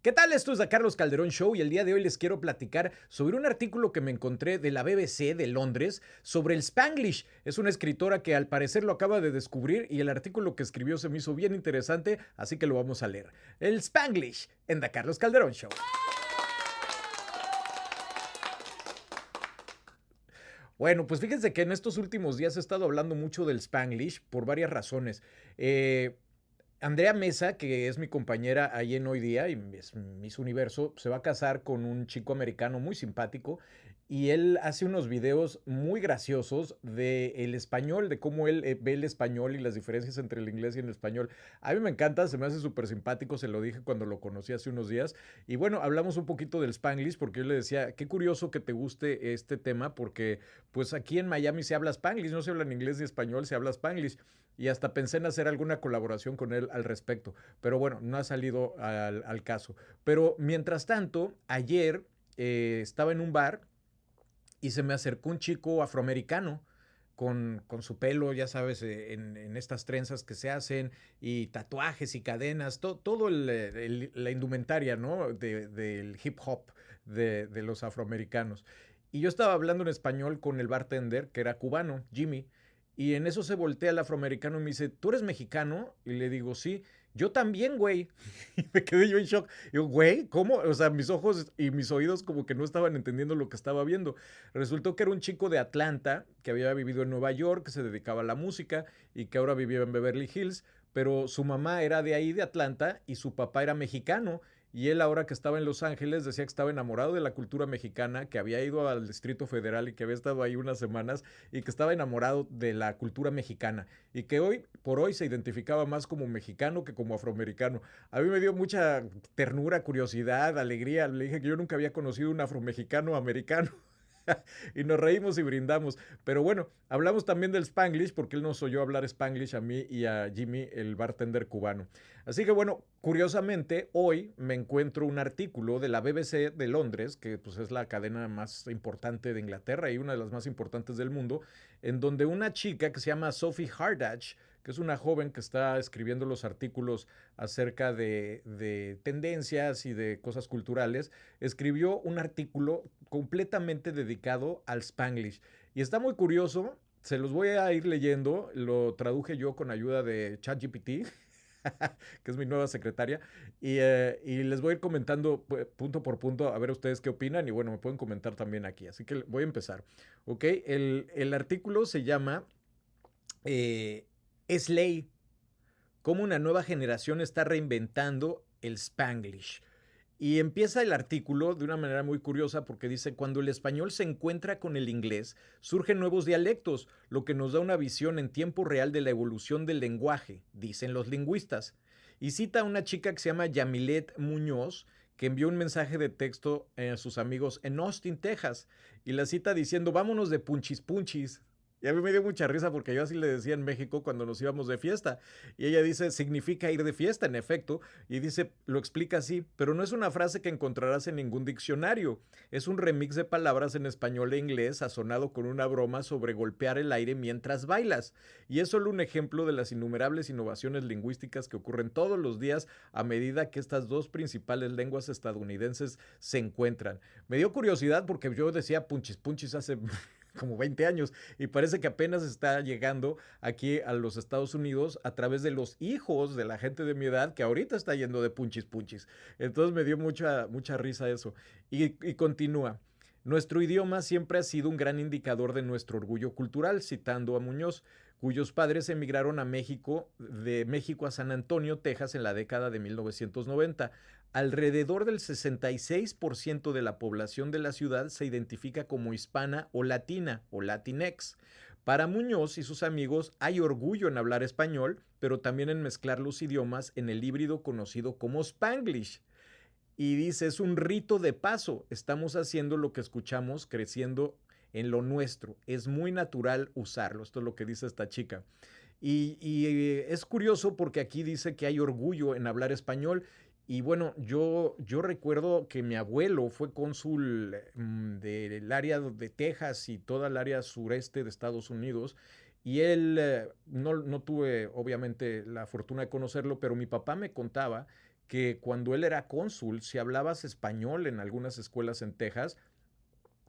¿Qué tal? Esto es The Carlos Calderón Show y el día de hoy les quiero platicar sobre un artículo que me encontré de la BBC de Londres sobre el Spanglish. Es una escritora que al parecer lo acaba de descubrir y el artículo que escribió se me hizo bien interesante, así que lo vamos a leer. El Spanglish en The Carlos Calderón Show. Bueno, pues fíjense que en estos últimos días he estado hablando mucho del Spanglish por varias razones. Eh, Andrea Mesa, que es mi compañera ahí en Hoy Día y es Miss Universo, se va a casar con un chico americano muy simpático y él hace unos videos muy graciosos de el español, de cómo él ve el español y las diferencias entre el inglés y el español. A mí me encanta, se me hace súper simpático, se lo dije cuando lo conocí hace unos días. Y bueno, hablamos un poquito del Spanglish porque yo le decía, qué curioso que te guste este tema porque pues aquí en Miami se habla Spanglish, no se habla en inglés ni español, se habla Spanglish y hasta pensé en hacer alguna colaboración con él al respecto, pero bueno, no ha salido al caso. Pero mientras tanto, ayer estaba en un bar y se me acercó un chico afroamericano con su pelo, ya sabes, en estas trenzas que se hacen y tatuajes y cadenas, todo la indumentaria, ¿no? Del hip hop de los afroamericanos. Y yo estaba hablando en español con el bartender, que era cubano, Jimmy, y en eso se voltea el afroamericano y me dice, ¿tú eres mexicano? Y le digo, sí. Yo también, güey. Y me quedé yo en shock. Y yo, güey, ¿cómo? O sea, mis ojos y mis oídos como que no estaban entendiendo lo que estaba viendo. Resultó que era un chico de Atlanta que había vivido en Nueva York, que se dedicaba a la música y que ahora vivía en Beverly Hills, pero su mamá era de ahí, de Atlanta, y su papá era mexicano. Y él ahora que estaba en Los Ángeles decía que estaba enamorado de la cultura mexicana, que había ido al Distrito Federal y que había estado ahí unas semanas y que estaba enamorado de la cultura mexicana y que hoy por hoy se identificaba más como mexicano que como afroamericano. A mí me dio mucha ternura, curiosidad, alegría. Le dije que yo nunca había conocido un afromexicano americano. Y nos reímos y brindamos. Pero bueno, hablamos también del Spanglish porque él nos oyó hablar Spanglish a mí y a Jimmy, el bartender cubano. Así que bueno, curiosamente, hoy me encuentro un artículo de la BBC de Londres, que pues es la cadena más importante de Inglaterra y una de las más importantes del mundo, en donde una chica que se llama Sophie Hardach, que es una joven que está escribiendo los artículos acerca de tendencias y de cosas culturales, escribió un artículo completamente dedicado al Spanglish. Y está muy curioso, se los voy a ir leyendo, lo traduje yo con ayuda de ChatGPT, que es mi nueva secretaria, y les voy a ir comentando punto por punto a ver ustedes qué opinan y bueno, me pueden comentar también aquí. Así que voy a empezar. ¿Ok? El artículo se llama Slay, cómo una nueva generación está reinventando el Spanglish. Y empieza el artículo de una manera muy curiosa porque dice, cuando el español se encuentra con el inglés, surgen nuevos dialectos, lo que nos da una visión en tiempo real de la evolución del lenguaje, dicen los lingüistas. Y cita a una chica que se llama Yamilet Muñoz, que envió un mensaje de texto a sus amigos en Austin, Texas, y la cita diciendo, vámonos de punchis punchis. Y a mí me dio mucha risa porque yo así le decía en México cuando nos íbamos de fiesta. Y ella dice, significa ir de fiesta, en efecto. Y dice, lo explica así, pero no es una frase que encontrarás en ningún diccionario. Es un remix de palabras en español e inglés sazonado con una broma sobre golpear el aire mientras bailas. Y es solo un ejemplo de las innumerables innovaciones lingüísticas que ocurren todos los días a medida que estas dos principales lenguas estadounidenses se encuentran. Me dio curiosidad porque yo decía punchis punchis hace como 20 años y parece que apenas está llegando aquí a los Estados Unidos a través de los hijos de la gente de mi edad que ahorita está yendo de punchis punchis. Entonces me dio mucha risa eso. Y continúa. Nuestro idioma siempre ha sido un gran indicador de nuestro orgullo cultural, citando a Muñoz, cuyos padres emigraron a México, de México a San Antonio, Texas, en la década de 1990. Alrededor del 66% de la población de la ciudad se identifica como hispana o latina o latinex. Para Muñoz y sus amigos hay orgullo en hablar español, pero también en mezclar los idiomas en el híbrido conocido como Spanglish. Y dice, es un rito de paso, estamos haciendo lo que escuchamos creciendo en lo nuestro, es muy natural usarlo, esto es lo que dice esta chica. Y es curioso porque aquí dice que hay orgullo en hablar español. Y bueno, yo recuerdo que mi abuelo fue cónsul del área de Texas y toda el área sureste de Estados Unidos. Y él, no tuve obviamente la fortuna de conocerlo, pero mi papá me contaba que cuando él era cónsul, si hablabas español en algunas escuelas en Texas,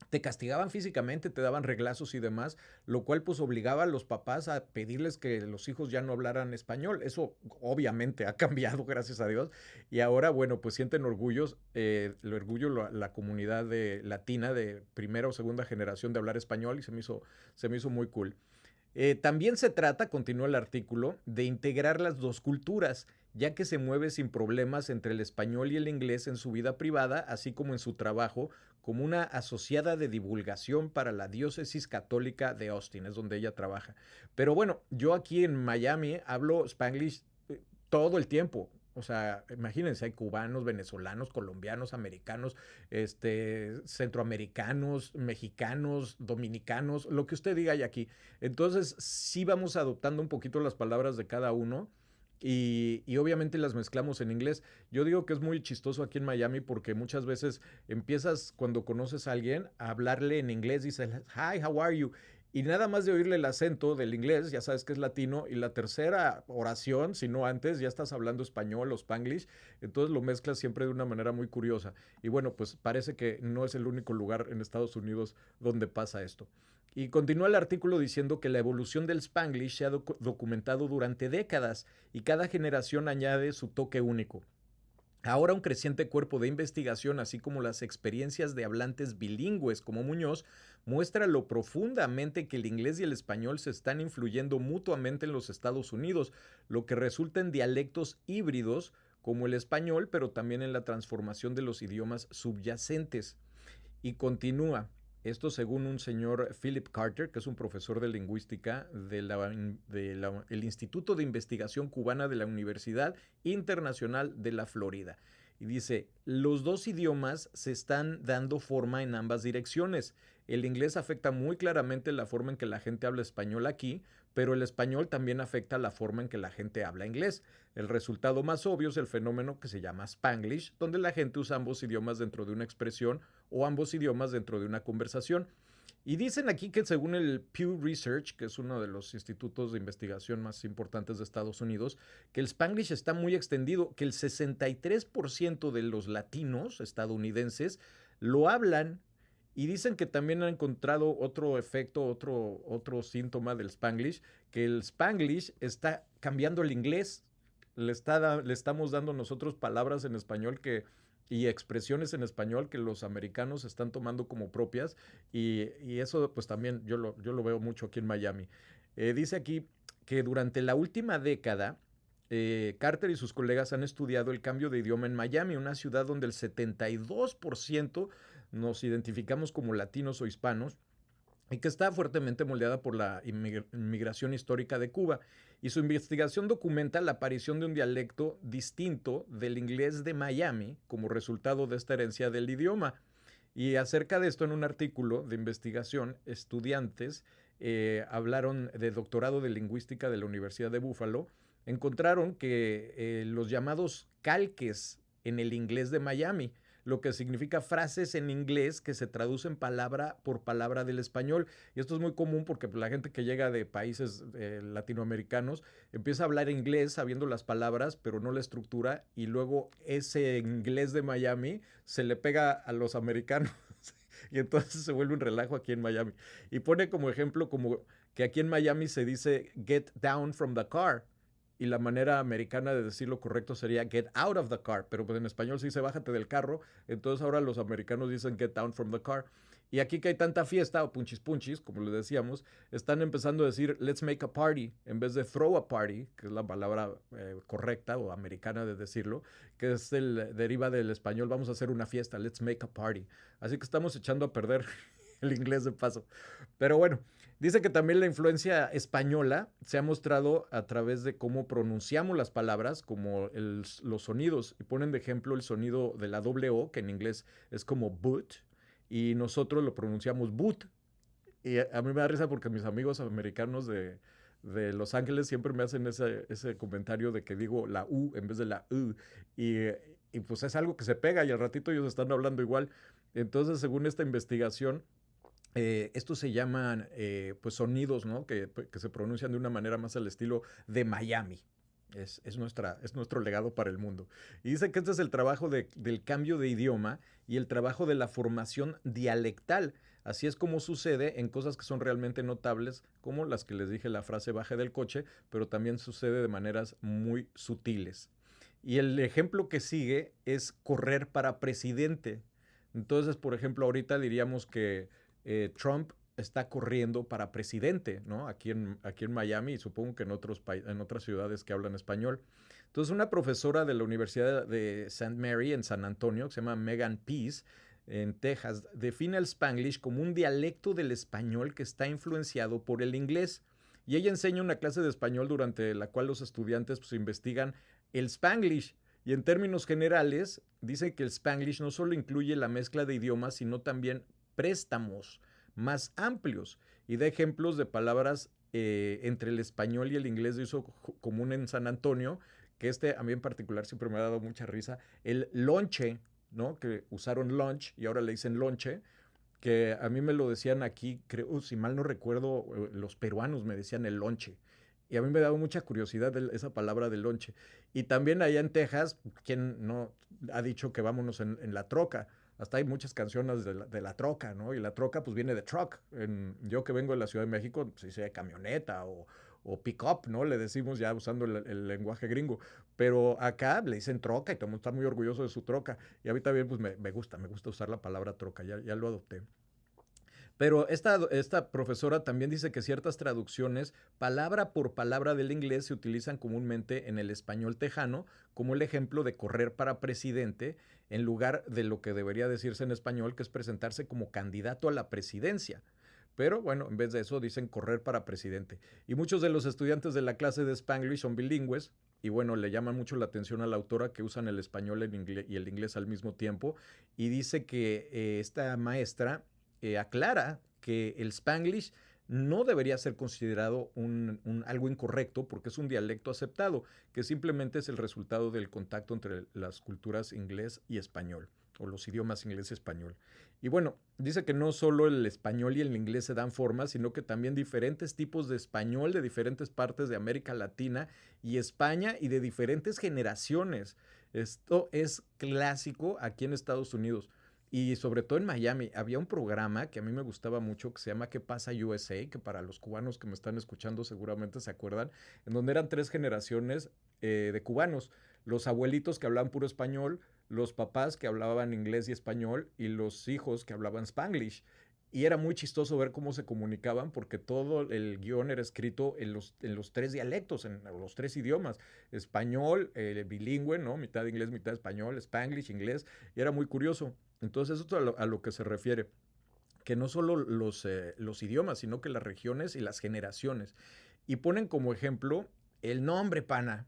te castigaban físicamente, te daban reglazos y demás, lo cual pues obligaba a los papás a pedirles que los hijos ya no hablaran español. Eso obviamente ha cambiado, gracias a Dios. Y ahora, bueno, pues sienten orgullos, el orgullo la comunidad latina de primera o segunda generación de hablar español y se me hizo muy cool. También se trata, continúa el artículo, de integrar las dos culturas, ya que se mueve sin problemas entre el español y el inglés en su vida privada, así como en su trabajo, como una asociada de divulgación para la diócesis católica de Austin, es donde ella trabaja. Pero bueno, yo aquí en Miami hablo Spanglish todo el tiempo. O sea, imagínense, hay cubanos, venezolanos, colombianos, americanos, centroamericanos, mexicanos, dominicanos, lo que usted diga hay aquí. Entonces, sí vamos adoptando un poquito las palabras de cada uno y obviamente las mezclamos en inglés. Yo digo que es muy chistoso aquí en Miami porque muchas veces empiezas cuando conoces a alguien a hablarle en inglés, dices, hi, how are you? Y nada más de oírle el acento del inglés, ya sabes que es latino, y la tercera oración, si no antes, ya estás hablando español o spanglish, entonces lo mezclas siempre de una manera muy curiosa. Y bueno, pues parece que no es el único lugar en Estados Unidos donde pasa esto. Y continúa el artículo diciendo que la evolución del Spanglish se ha documentado durante décadas y cada generación añade su toque único. Ahora un creciente cuerpo de investigación, así como las experiencias de hablantes bilingües como Muñoz, muestra lo profundamente que el inglés y el español se están influyendo mutuamente en los Estados Unidos, lo que resulta en dialectos híbridos como el español, pero también en la transformación de los idiomas subyacentes. Y continúa. Esto según un señor Philip Carter, que es un profesor de lingüística del Instituto de Investigación Cubana de la Universidad Internacional de la Florida. Y dice, los dos idiomas se están dando forma en ambas direcciones. El inglés afecta muy claramente la forma en que la gente habla español aquí, pero el español también afecta la forma en que la gente habla inglés. El resultado más obvio es el fenómeno que se llama Spanglish, donde la gente usa ambos idiomas dentro de una expresión o ambos idiomas dentro de una conversación. Y dicen aquí que según el Pew Research, que es uno de los institutos de investigación más importantes de Estados Unidos, que el Spanglish está muy extendido, que el 63% de los latinos estadounidenses lo hablan y dicen que también han encontrado otro efecto, otro síntoma del Spanglish, que el Spanglish está cambiando el inglés. Le estamos dando nosotros palabras en español y expresiones en español que los americanos están tomando como propias y eso pues también yo lo veo mucho aquí en Miami. Dice aquí que durante la última década Carter y sus colegas han estudiado el cambio de idioma en Miami, una ciudad donde el 72% nos identificamos como latinos o hispanos y que está fuertemente moldeada por la inmigración histórica de Cuba. Y su investigación documenta la aparición de un dialecto distinto del inglés de Miami como resultado de esta herencia del idioma. Y acerca de esto, en un artículo de investigación, estudiantes hablaron de doctorado de lingüística de la Universidad de Buffalo, encontraron que los llamados calques en el inglés de Miami, lo que significa frases en inglés que se traducen palabra por palabra del español. Y esto es muy común porque la gente que llega de países latinoamericanos empieza a hablar inglés sabiendo las palabras, pero no la estructura, y luego ese inglés de Miami se le pega a los americanos. Y entonces se vuelve un relajo aquí en Miami. Y pone como ejemplo como que aquí en Miami se dice get down from the car y la manera americana de decirlo correcto sería get out of the car, pero pues en español se dice bájate del carro, entonces ahora los americanos dicen get down from the car. Y aquí que hay tanta fiesta o punchis punchis, como le decíamos, están empezando a decir let's make a party en vez de throw a party, que es la palabra correcta o americana de decirlo, que es deriva del español vamos a hacer una fiesta, let's make a party. Así que estamos echando a perder el inglés de paso. Pero bueno, dice que también la influencia española se ha mostrado a través de cómo pronunciamos las palabras, como los sonidos. Y ponen de ejemplo el sonido de la doble O, que en inglés es como boot, y nosotros lo pronunciamos boot. Y a mí me da risa porque mis amigos americanos de Los Ángeles siempre me hacen ese comentario de que digo la U en vez de la U. Y, y pues es algo que se pega y al ratito ellos están hablando igual. Entonces, según esta investigación, estos se llaman pues sonidos, ¿no? Que se pronuncian de una manera más al estilo de Miami. Es nuestro legado para el mundo. Y dice que este es el trabajo del cambio de idioma y el trabajo de la formación dialectal. Así es como sucede en cosas que son realmente notables, como las que les dije, la frase baje del coche, pero también sucede de maneras muy sutiles. Y el ejemplo que sigue es correr para presidente. Entonces, por ejemplo, ahorita diríamos que Trump está corriendo para presidente, ¿no? Aquí en Miami y supongo que en otras ciudades que hablan español. Entonces, una profesora de la Universidad de St. Mary en San Antonio, que se llama Megan Peace, en Texas, define el Spanglish como un dialecto del español que está influenciado por el inglés. Y ella enseña una clase de español durante la cual los estudiantes pues, investigan el Spanglish. Y en términos generales, dice que el Spanglish no solo incluye la mezcla de idiomas, sino también préstamos más amplios y da ejemplos de palabras entre el español y el inglés de uso común en San Antonio, que a mí en particular siempre me ha dado mucha risa, el lonche, ¿no? Que usaron lunch y ahora le dicen lonche, que a mí me lo decían aquí, creo, si mal no recuerdo, los peruanos me decían el lonche. Y a mí me daba mucha curiosidad esa palabra del lonche. Y también allá en Texas, ¿quién no ha dicho que vámonos en la troca? Hasta hay muchas canciones de la troca, ¿no? Y la troca pues viene de truck. Yo que vengo de la Ciudad de México, pues dice camioneta o pick-up, ¿no? Le decimos ya usando el lenguaje gringo. Pero acá le dicen troca y todo el mundo está muy orgulloso de su troca. Y a mí también pues me gusta usar la palabra troca, ya lo adopté. Pero esta profesora también dice que ciertas traducciones, palabra por palabra del inglés, se utilizan comúnmente en el español tejano, como el ejemplo de correr para presidente, en lugar de lo que debería decirse en español, que es presentarse como candidato a la presidencia. Pero bueno, en vez de eso dicen correr para presidente. Y muchos de los estudiantes de la clase de Spanglish son bilingües. Y bueno, le llama mucho la atención a la autora que usan el español y el inglés al mismo tiempo. Y dice que esta maestra aclara que el Spanglish no debería ser considerado algo incorrecto porque es un dialecto aceptado, que simplemente es el resultado del contacto entre las culturas inglés y español, o los idiomas inglés y español. Y bueno, dice que no solo el español y el inglés se dan forma, sino que también diferentes tipos de español de diferentes partes de América Latina y España y de diferentes generaciones. Esto es clásico aquí en Estados Unidos. Y sobre todo en Miami, había un programa que a mí me gustaba mucho que se llama ¿Qué pasa USA? Que para los cubanos que me están escuchando seguramente se acuerdan, en donde eran tres generaciones de cubanos. Los abuelitos que hablaban puro español, los papás que hablaban inglés y español y los hijos que hablaban spanglish. Y era muy chistoso ver cómo se comunicaban porque todo el guión era escrito en los tres dialectos, en los tres idiomas. Español, bilingüe, ¿no? Mitad inglés, mitad español, spanglish, inglés. Y era muy curioso. Entonces, eso es a lo que se refiere, que no solo los idiomas, sino que las regiones y las generaciones. Y ponen como ejemplo el nombre pana,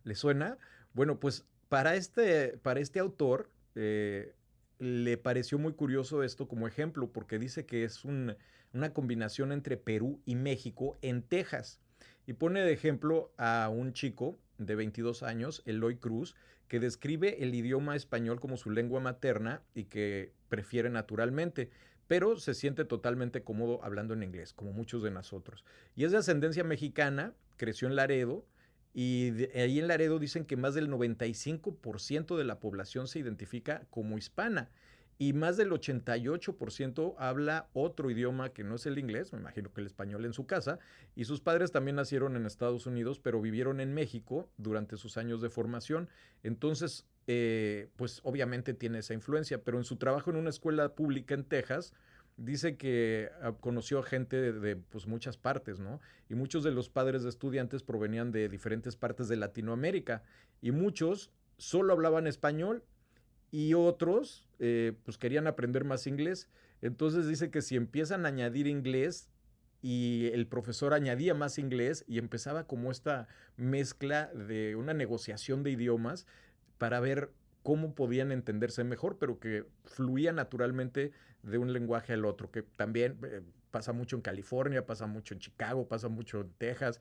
¿le suena? Bueno, pues para este autor le pareció muy curioso esto como ejemplo, porque dice que es una combinación entre Perú y México en Texas. Y pone de ejemplo a un chico de 22 años, Eloy Cruz, que describe el idioma español como su lengua materna y que prefiere naturalmente, pero se siente totalmente cómodo hablando en inglés, como muchos de nosotros. Y es de ascendencia mexicana, creció en Laredo, y ahí en Laredo dicen que más del 95% de la población se identifica como hispana y más del 88% habla otro idioma que no es el inglés, me imagino que el español en su casa, y sus padres también nacieron en Estados Unidos, pero vivieron en México durante sus años de formación. Entonces, pues obviamente tiene esa influencia, pero en su trabajo en una escuela pública en Texas, dice que conoció a gente pues, muchas partes, ¿no? Y muchos de los padres de estudiantes provenían de diferentes partes de Latinoamérica y muchos solo hablaban español y otros pues querían aprender más inglés. Entonces dice que si empiezan a añadir inglés y el profesor añadía más inglés y empezaba como esta mezcla de una negociación de idiomas para ver cómo podían entenderse mejor, pero que fluía naturalmente de un lenguaje al otro, que también pasa mucho en California, pasa mucho en Chicago, pasa mucho en Texas.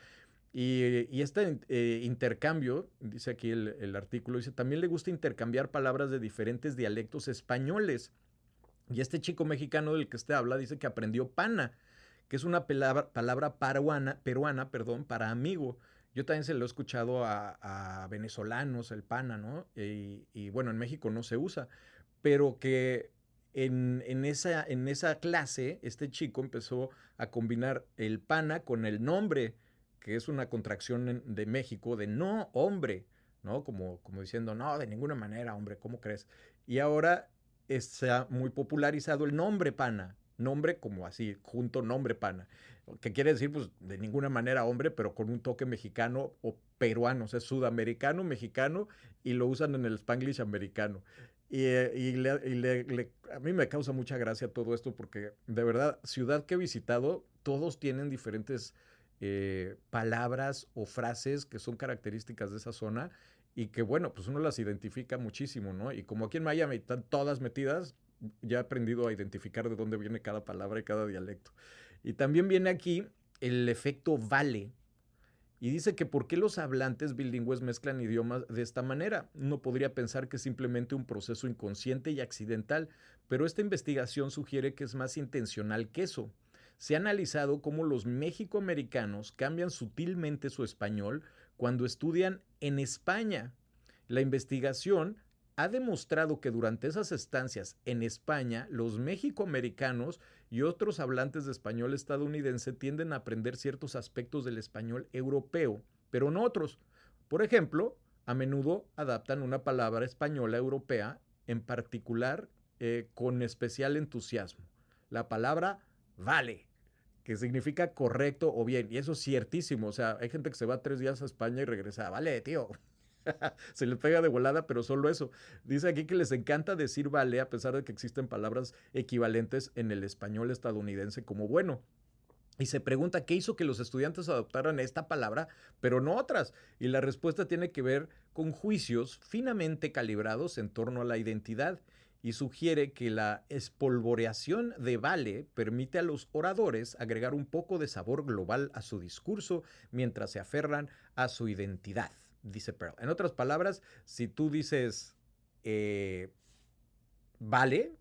Y este intercambio, dice aquí el artículo, dice, también le gusta intercambiar palabras de diferentes dialectos españoles. Y este chico mexicano del que usted habla dice que aprendió pana, que es una palabra peruana, perdón, para amigo. Yo también se lo he escuchado a venezolanos, el pana, ¿no? Y bueno, en México no se usa, pero que en esa clase este chico empezó a combinar el pana con el nombre, que es una contracción de México de no hombre, ¿no? Como diciendo, no, de ninguna manera, hombre, ¿cómo crees? Y ahora está muy popularizado el nombre pana, nombre como así, junto nombre pana, que quiere decir, pues, de ninguna manera hombre, pero con un toque mexicano o peruano, o sea, sudamericano, mexicano, y lo usan en el Spanglish americano. A mí me causa mucha gracia todo esto porque de verdad, ciudad que he visitado, todos tienen diferentes palabras o frases que son características de esa zona y que bueno, pues uno las identifica muchísimo, ¿no? Y como aquí en Miami están todas metidas, ya he aprendido a identificar de dónde viene cada palabra y cada dialecto. Y también viene aquí el efecto vale, y dice que por qué los hablantes bilingües mezclan idiomas de esta manera. Uno podría pensar que es simplemente un proceso inconsciente y accidental, pero esta investigación sugiere que es más intencional que eso. Se ha analizado cómo los mexicoamericanos cambian sutilmente su español cuando estudian en España. La investigación ha demostrado que durante esas estancias en España, los mexicoamericanos y otros hablantes de español estadounidense tienden a aprender ciertos aspectos del español europeo, pero no otros. Por ejemplo, a menudo adaptan una palabra española europea, en particular con especial entusiasmo. La palabra vale, que significa correcto o bien, y eso es ciertísimo. O sea, hay gente que se va 3 días a España y regresa, vale, tío. Se les pega de volada, pero solo eso. Dice aquí que les encanta decir vale a pesar de que existen palabras equivalentes en el español estadounidense como bueno. Y se pregunta qué hizo que los estudiantes adoptaran esta palabra, pero no otras. Y la respuesta tiene que ver con juicios finamente calibrados en torno a la identidad y sugiere que la espolvoreación de vale permite a los oradores agregar un poco de sabor global a su discurso mientras se aferran a su identidad, dice Pearl. En otras palabras, si tú dices eh, vale,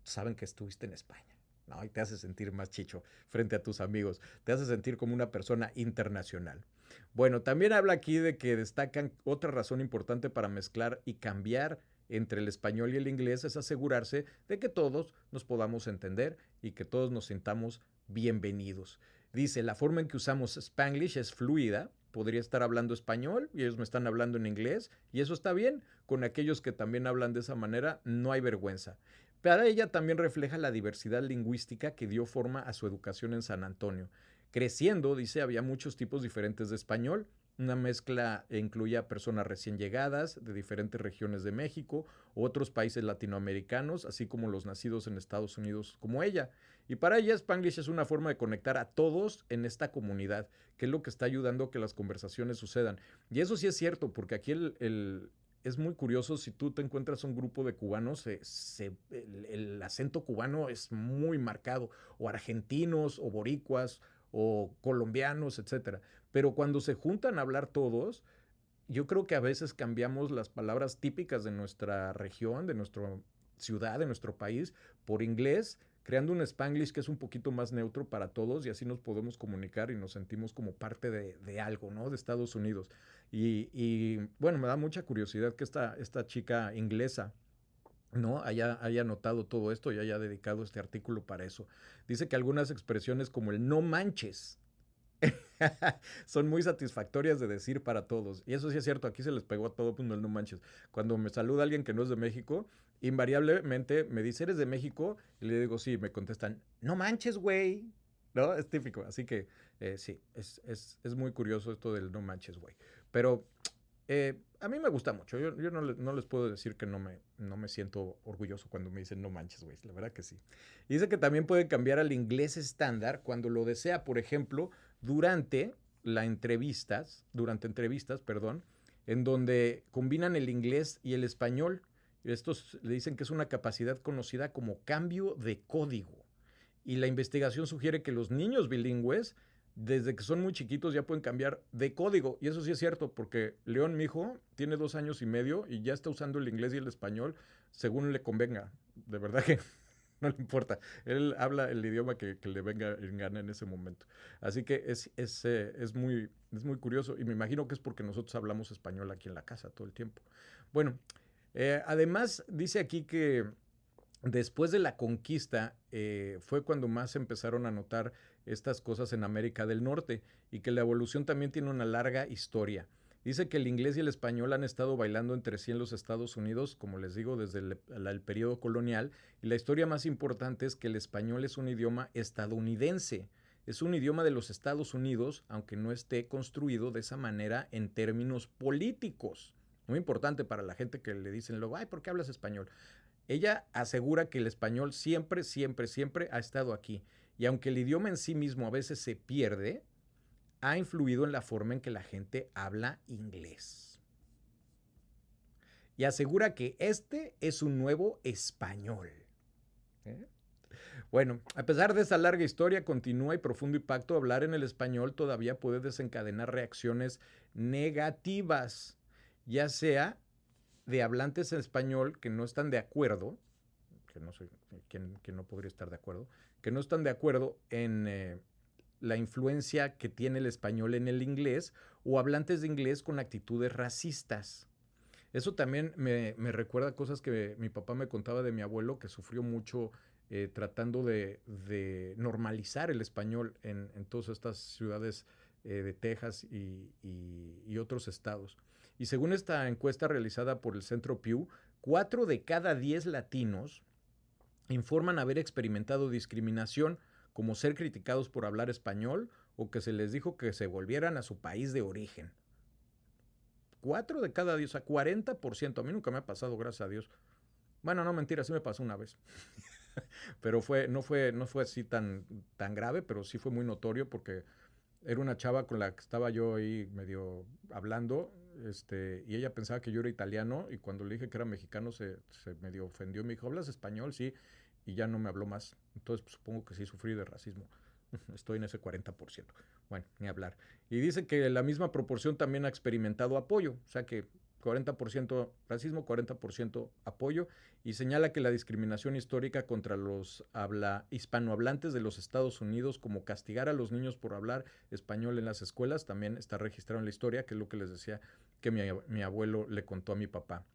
saben que estuviste en España. ¿No? Y te hace sentir más chicho frente a tus amigos, te hace sentir como una persona internacional. Bueno, también habla aquí de que destacan otra razón importante para mezclar y cambiar entre el español y el inglés es asegurarse de que todos nos podamos entender y que todos nos sintamos bienvenidos. Dice, la forma en que usamos Spanglish es fluida, podría estar hablando español y ellos me están hablando en inglés y eso está bien, con aquellos que también hablan de esa manera no hay vergüenza. Para ella también refleja la diversidad lingüística que dio forma a su educación en San Antonio. Creciendo, dice, había muchos tipos diferentes de español. Una mezcla incluía personas recién llegadas de diferentes regiones de México, otros países latinoamericanos, así como los nacidos en Estados Unidos como ella. Y para ella, Spanglish es una forma de conectar a todos en esta comunidad, que es lo que está ayudando a que las conversaciones sucedan. Y eso sí es cierto, porque aquí es muy curioso si tú te encuentras un grupo de cubanos, el acento cubano es muy marcado, o argentinos, o boricuas, o colombianos, etcétera. Pero cuando se juntan a hablar todos, yo creo que a veces cambiamos las palabras típicas de nuestra región, de nuestra ciudad, de nuestro país, por inglés, creando un Spanglish que es un poquito más neutro para todos y así nos podemos comunicar y nos sentimos como parte de algo, ¿no? De Estados Unidos. Bueno, me da mucha curiosidad que esta chica inglesa, ¿no? Haya notado todo esto y haya dedicado este artículo para eso. Dice que algunas expresiones como el no manches son muy satisfactorias de decir para todos. Y eso sí es cierto, aquí se les pegó a todo mundo el no manches. Cuando me saluda alguien que no es de México, invariablemente me dice, ¿eres de México? Y le digo, sí, me contestan, no manches, güey. ¿No? Es típico. Así que sí, es muy curioso esto del no manches, güey. Pero a mí me gusta mucho. Yo no les puedo decir que no me siento orgulloso cuando me dicen no manches, güey. La verdad que sí. Y dice que también puede cambiar al inglés estándar cuando lo desea. Por ejemplo, durante durante entrevistas, perdón, en donde combinan el inglés y el español. Estos le dicen que es una capacidad conocida como cambio de código. Y la investigación sugiere que los niños bilingües desde que son muy chiquitos ya pueden cambiar de código. Y eso sí es cierto, porque León, mi hijo, tiene 2 años y medio y ya está usando el inglés y el español según le convenga. De verdad que no le importa. Él habla el idioma que le venga en gana en ese momento. Así que es muy curioso y me imagino que es porque nosotros hablamos español aquí en la casa todo el tiempo. Bueno, además dice aquí que después de la conquista fue cuando más empezaron a notar estas cosas en América del Norte y que la evolución también tiene una larga historia. Dice que el inglés y el español han estado bailando entre sí en los Estados Unidos, como les digo, desde el periodo colonial. Y la historia más importante es que el español es un idioma estadounidense. Es un idioma de los Estados Unidos, aunque no esté construido de esa manera en términos políticos. Muy importante para la gente que le dicen luego, ay, ¿por qué hablas español? Ella asegura que el español siempre, siempre, siempre ha estado aquí. Y aunque el idioma en sí mismo a veces se pierde, ha influido en la forma en que la gente habla inglés. Y asegura que este es un nuevo español. ¿Eh? Bueno, a pesar de esa larga historia, continua y profundo impacto, hablar en el español todavía puede desencadenar reacciones negativas, ya sea de hablantes en español que no están de acuerdo, que no soy quien no podría estar de acuerdo, que no están de acuerdo en la influencia que tiene el español en el inglés o hablantes de inglés con actitudes racistas. Eso también me recuerda cosas que mi papá me contaba de mi abuelo, que sufrió mucho tratando de normalizar el español en todas estas ciudades de Texas y otros estados. Y según esta encuesta realizada por el Centro Pew, 4 de cada 10 latinos informan haber experimentado discriminación, como ser criticados por hablar español o que se les dijo que se volvieran a su país de origen. 4 de cada 10, o sea, 40%. A mí nunca me ha pasado, gracias a Dios. Bueno, no, mentira, sí me pasó una vez. Pero no fue así tan grave, pero sí fue muy notorio porque era una chava con la que estaba yo ahí medio hablando, y ella pensaba que yo era italiano, y cuando le dije que era mexicano se medio ofendió y me dijo, ¿hablas español? Sí, y ya no me habló más. Entonces pues, supongo que sí sufrí de racismo. Estoy en ese 40%. Bueno, ni hablar. Y dice que la misma proporción también ha experimentado apoyo, o sea que 40% racismo, 40% apoyo, y señala que la discriminación histórica contra los hispanohablantes de los Estados Unidos, como castigar a los niños por hablar español en las escuelas, también está registrado en la historia, que es lo que les decía que mi abuelo le contó a mi papá.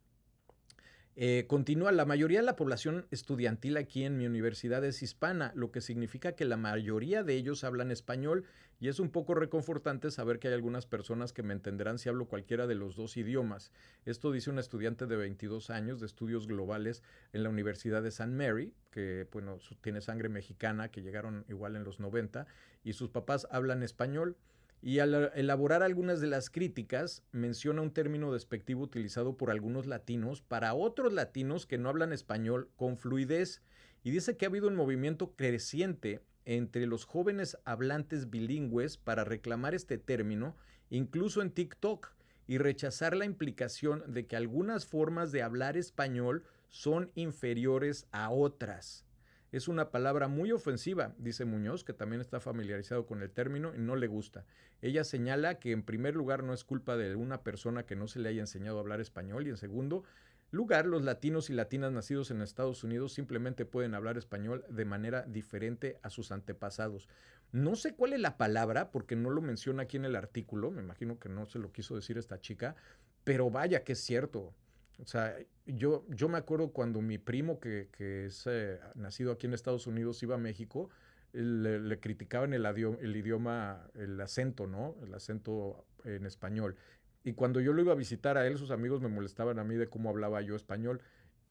Continúa, la mayoría de la población estudiantil aquí en mi universidad es hispana, lo que significa que la mayoría de ellos hablan español y es un poco reconfortante saber que hay algunas personas que me entenderán si hablo cualquiera de los dos idiomas. Esto dice una estudiante de 22 años de estudios globales en la Universidad de St. Mary, que bueno, tiene sangre mexicana, que llegaron igual en los 90 y sus papás hablan español. Y al elaborar algunas de las críticas, menciona un término despectivo utilizado por algunos latinos para otros latinos que no hablan español con fluidez. Y dice que ha habido un movimiento creciente entre los jóvenes hablantes bilingües para reclamar este término, incluso en TikTok, y rechazar la implicación de que algunas formas de hablar español son inferiores a otras. Es una palabra muy ofensiva, dice Muñoz, que también está familiarizado con el término y no le gusta. Ella señala que en primer lugar no es culpa de una persona que no se le haya enseñado a hablar español y en segundo lugar los latinos y latinas nacidos en Estados Unidos simplemente pueden hablar español de manera diferente a sus antepasados. No sé cuál es la palabra porque no lo menciona aquí en el artículo, me imagino que no se lo quiso decir esta chica, pero vaya que es cierto. O sea, yo me acuerdo cuando mi primo, que es nacido aquí en Estados Unidos, iba a México, le criticaban el idioma, el acento, ¿no? El acento en español. Y cuando yo lo iba a visitar a él, sus amigos me molestaban a mí de cómo hablaba yo español.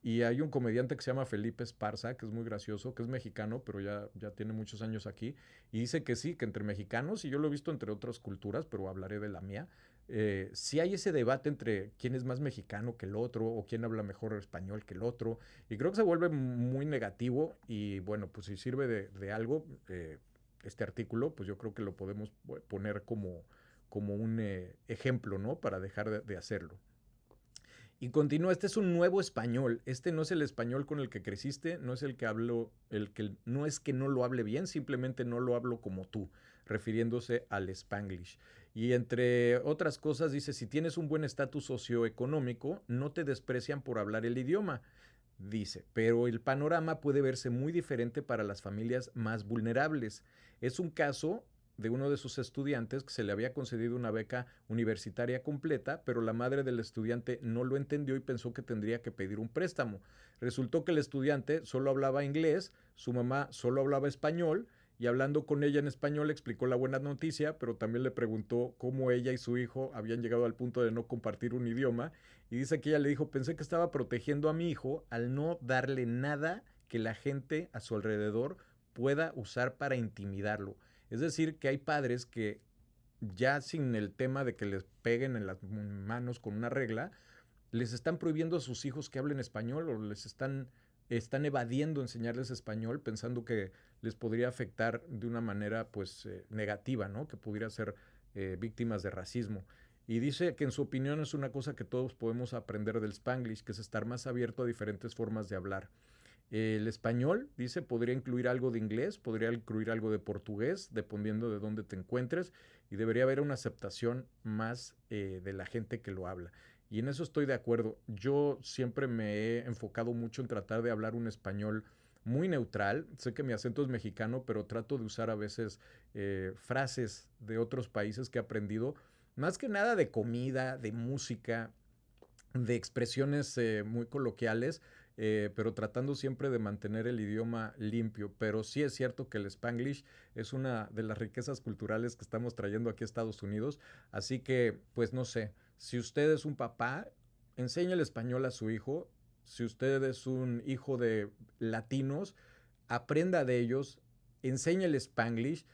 Y hay un comediante que se llama Felipe Esparza, que es muy gracioso, que es mexicano, pero ya tiene muchos años aquí. Y dice que sí, que entre mexicanos, y yo lo he visto entre otras culturas, pero hablaré de la mía, sí hay ese debate entre quién es más mexicano que el otro o quién habla mejor español que el otro. Y creo que se vuelve muy negativo y bueno, pues si sirve de algo este artículo, pues yo creo que lo podemos poner como un ejemplo, ¿no? Para dejar de hacerlo. Y continúa, este es un nuevo español, este no es el español con el que creciste, no es el que hablo, no es que no lo hable bien, simplemente no lo hablo como tú, refiriéndose al Spanglish. Y entre otras cosas dice, si tienes un buen estatus socioeconómico, no te desprecian por hablar el idioma. dice, pero el panorama puede verse muy diferente para las familias más vulnerables. Es un caso de uno de sus estudiantes que se le había concedido una beca universitaria completa, pero la madre del estudiante no lo entendió y pensó que tendría que pedir un préstamo. Resultó que el estudiante solo hablaba inglés, su mamá solo hablaba español, y hablando con ella en español explicó la buena noticia, pero también le preguntó cómo ella y su hijo habían llegado al punto de no compartir un idioma, y dice que ella le dijo, pensé que estaba protegiendo a mi hijo al no darle nada que la gente a su alrededor pueda usar para intimidarlo. Es decir, que hay padres que ya sin el tema de que les peguen en las manos con una regla, les están prohibiendo a sus hijos que hablen español o están evadiendo enseñarles español pensando que les podría afectar de una manera pues negativa, ¿no? Que pudiera ser víctimas de racismo. Y dice que en su opinión es una cosa que todos podemos aprender del Spanglish, que es estar más abierto a diferentes formas de hablar. El español, dice, podría incluir algo de inglés, podría incluir algo de portugués, dependiendo de dónde te encuentres, y debería haber una aceptación más de la gente que lo habla. Y en eso estoy de acuerdo. Yo siempre me he enfocado mucho en tratar de hablar un español muy neutral. Sé que mi acento es mexicano, pero trato de usar a veces frases de otros países que he aprendido, más que nada de comida, de música, de expresiones muy coloquiales, pero tratando siempre de mantener el idioma limpio. Pero sí es cierto que el Spanglish es una de las riquezas culturales que estamos trayendo aquí a Estados Unidos. Así que, pues no sé, si usted es un papá, enseñe el español a su hijo. Si usted es un hijo de latinos, aprenda de ellos, enseñe el Spanglish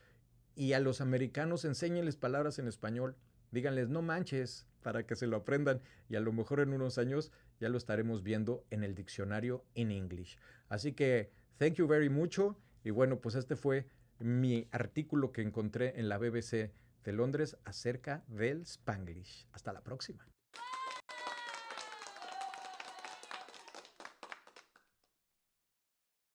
y a los americanos enséñenles palabras en español. Díganles, no manches, para que se lo aprendan y a lo mejor en unos años ya lo estaremos viendo en el diccionario en English. Así que, thank you very mucho. Y bueno, pues este fue mi artículo que encontré en la BBC de Londres acerca del Spanglish. Hasta la próxima.